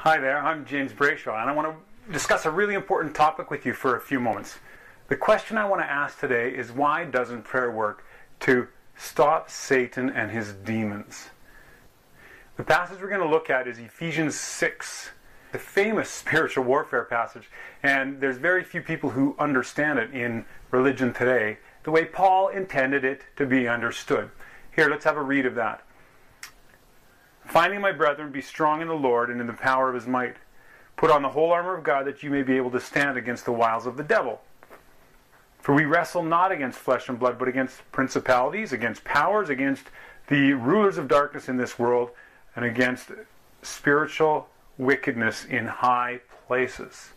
Hi there, I'm James Brayshaw, and I want to discuss a really important topic with you for a few moments. The question I want to ask today is, why doesn't prayer work to stop Satan and his demons? The passage we're going to look at is Ephesians 6, the famous spiritual warfare passage, and there's very few people who understand it in religion today the way Paul intended it to be understood. Here, let's have a read of that. Finally, my brethren, be strong in the Lord and in the power of his might. Put on the whole armor of God, that you may be able to stand against the wiles of the devil. For we wrestle not against flesh and blood, but against principalities, against powers, against the rulers of darkness in this world, and against spiritual wickedness in high places.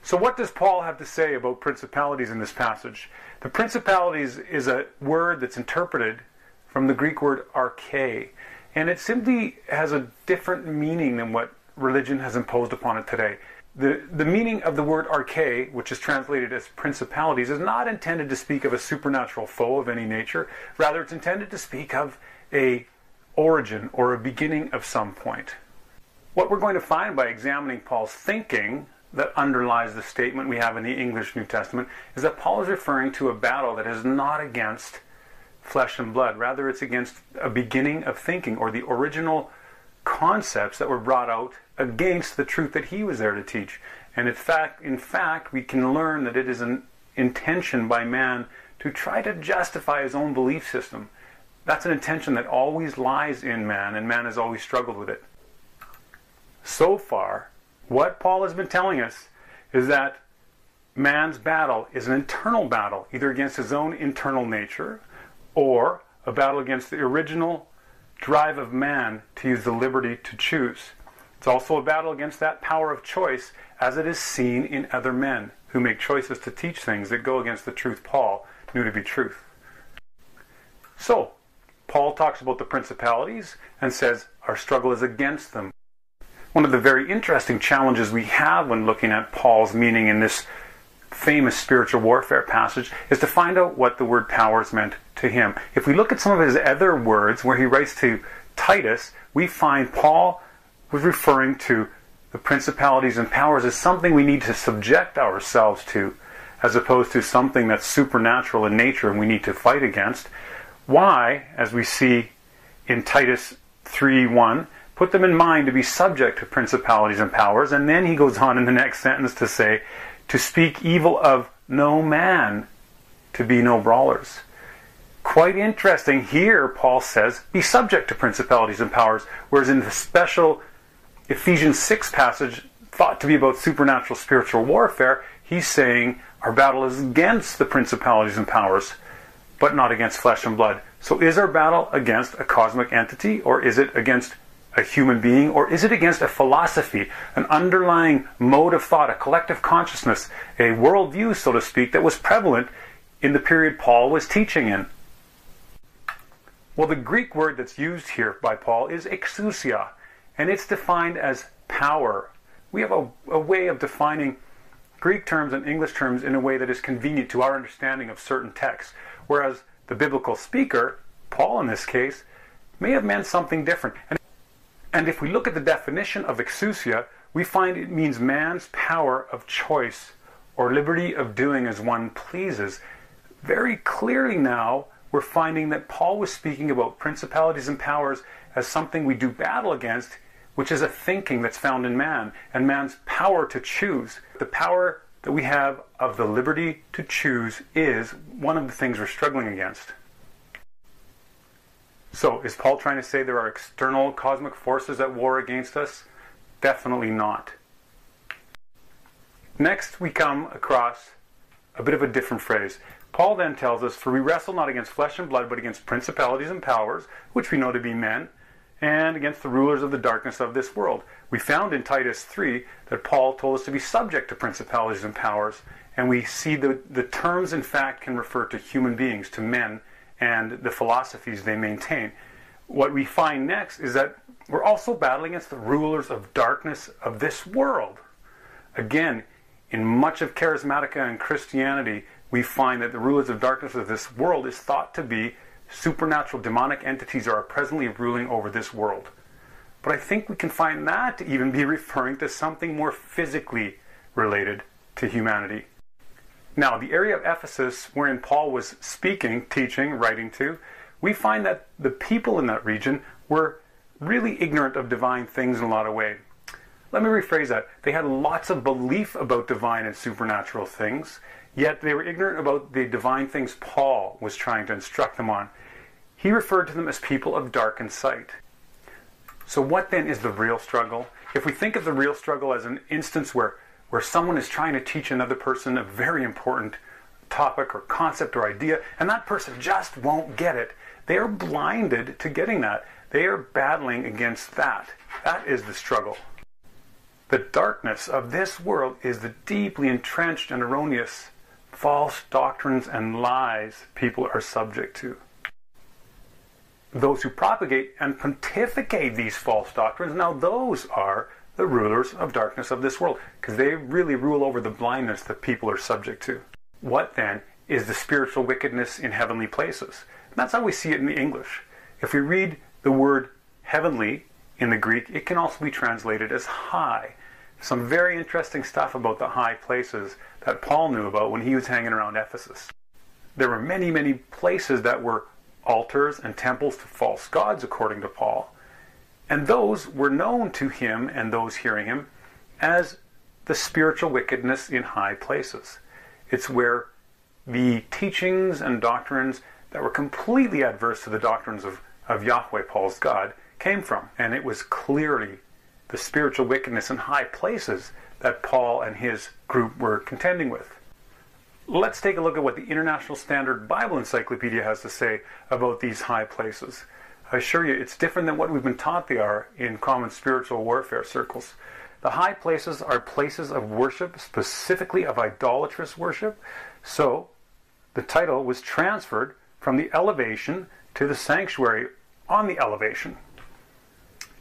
So what does Paul have to say about principalities in this passage? The principalities is a word that's interpreted from the Greek word arche, and it simply has a different meaning than what religion has imposed upon it today. The meaning of the word arche, which is translated as principalities, is not intended to speak of a supernatural foe of any nature. Rather, it's intended to speak of a origin or a beginning of some point. What we're going to find by examining Paul's thinking that underlies the statement we have in the English New Testament is that Paul is referring to a battle that is not against flesh and blood. Rather, it's against a beginning of thinking, or the original concepts that were brought out against the truth that he was there to teach. And in fact, we can learn that it is an intention by man to try to justify his own belief system. That's an intention that always lies in man, and man has always struggled with it. So far, what Paul has been telling us is that man's battle is an internal battle, either against his own internal nature, or a battle against the original drive of man to use the liberty to choose. It's also a battle against that power of choice as it is seen in other men who make choices to teach things that go against the truth Paul knew to be truth. So, Paul talks about the principalities and says our struggle is against them. One of the very interesting challenges we have when looking at Paul's meaning in this famous spiritual warfare passage is to find out what the word powers meant to him. If we look at some of his other words where he writes to Titus, we find Paul was referring to the principalities and powers as something we need to subject ourselves to, as opposed to something that's supernatural in nature and we need to fight against. Why, as we see in Titus 3:1, put them in mind to be subject to principalities and powers, and then he goes on in the next sentence to say, to speak evil of no man, to be no brawlers. Quite interesting. Here, Paul says, be subject to principalities and powers, whereas in the special Ephesians 6 passage, thought to be about supernatural spiritual warfare, he's saying our battle is against the principalities and powers, but not against flesh and blood. So is our battle against a cosmic entity, or is it against a human being, or is it against a philosophy, an underlying mode of thought, a collective consciousness, a worldview, so to speak, that was prevalent in the period Paul was teaching in? Well, the Greek word that's used here by Paul is exousia, and it's defined as power. We have a way of defining Greek terms and English terms in a way that is convenient to our understanding of certain texts, whereas the biblical speaker, Paul in this case, may have meant something different. And if we look at the definition of exousia, we find it means man's power of choice or liberty of doing as one pleases. Very clearly now, we're finding that Paul was speaking about principalities and powers as something we do battle against, which is a thinking that's found in man, and man's power to choose. The power that we have of the liberty to choose is one of the things we're struggling against. So, is Paul trying to say there are external cosmic forces at war against us? Definitely not. Next, we come across a bit of a different phrase. Paul then tells us, for we wrestle not against flesh and blood, but against principalities and powers, which we know to be men, and against the rulers of the darkness of this world. We found in Titus 3 that Paul told us to be subject to principalities and powers, and we see the terms, in fact, can refer to human beings, to men, and the philosophies they maintain. What we find next is that we're also battling against the rulers of darkness of this world. Again, in much of Charismatica and Christianity, we find that the rulers of darkness of this world is thought to be supernatural demonic entities are presently ruling over this world. but I think we can find that to even be referring to something more physically related to humanity. Now, the area of Ephesus wherein Paul was speaking, teaching, writing to, we find that the people in that region were really ignorant of divine things in a lot of ways. Let me rephrase that. They had lots of belief about divine and supernatural things, yet they were ignorant about the divine things Paul was trying to instruct them on. He referred to them as people of darkened sight. So what then is the real struggle? If we think of the real struggle as an instance where someone is trying to teach another person a very important topic or concept or idea, and that person just won't get it, they are blinded to getting that. They are battling against that. That is the struggle. The darkness of this world is the deeply entrenched and erroneous false doctrines and lies people are subject to. Those who propagate and pontificate these false doctrines, now those are the rulers of darkness of this world, because they really rule over the blindness that people are subject to. What then is the spiritual wickedness in heavenly places? And that's how we see it in the English. If we read the word heavenly in the Greek, it can also be translated as high. Some very interesting stuff about the high places that Paul knew about when he was hanging around Ephesus. There were many, many places that were altars and temples to false gods, according to Paul. And those were known to him and those hearing him as the spiritual wickedness in high places. It's where the teachings and doctrines that were completely adverse to the doctrines of Yahweh, Paul's God, came from. And it was clearly the spiritual wickedness in high places that Paul and his group were contending with. Let's take a look at what the International Standard Bible Encyclopedia has to say about these high places. I assure you, it's different than what we've been taught they are in common spiritual warfare circles. The high places are places of worship, specifically of idolatrous worship. So, the title was transferred from the elevation to the sanctuary on the elevation.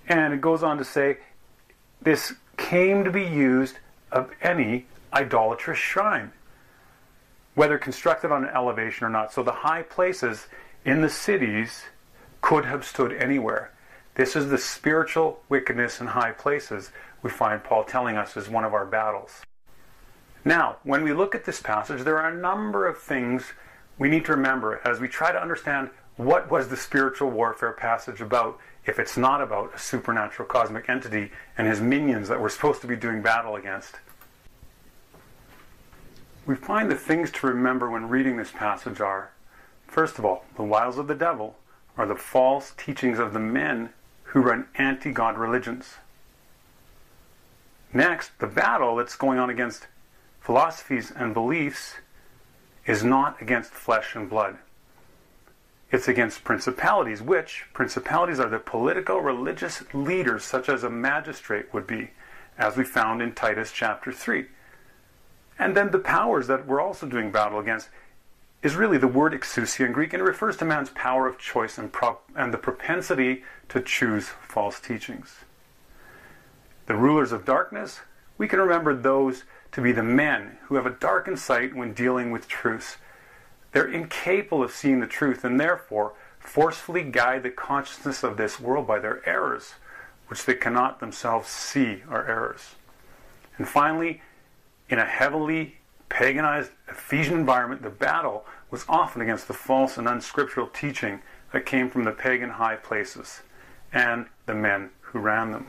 And it goes on to say, this came to be used of any idolatrous shrine, whether constructed on an elevation or not. So the high places in the cities could have stood anywhere. This is the spiritual wickedness in high places we find Paul telling us is one of our battles. Now, when we look at this passage, there are a number of things we need to remember as we try to understand what was the spiritual warfare passage about, if it's not about a supernatural cosmic entity and his minions that we're supposed to be doing battle against. We find the things to remember when reading this passage are, first of all, the wiles of the devil are the false teachings of the men who run anti-God religions. Next, the battle that's going on against philosophies and beliefs is not against flesh and blood. It's against principalities, which principalities are the political religious leaders such as a magistrate would be, as we found in Titus chapter 3. And then the powers that we're also doing battle against is really the word exousia in Greek, and it refers to man's power of choice and the propensity to choose false teachings. The rulers of darkness, we can remember those to be the men who have a darkened sight when dealing with truths. They're incapable of seeing the truth and therefore forcefully guide the consciousness of this world by their errors, which they cannot themselves see are errors. And finally, in a heavily paganized Ephesian environment, the battle was often against the false and unscriptural teaching that came from the pagan high places and the men who ran them.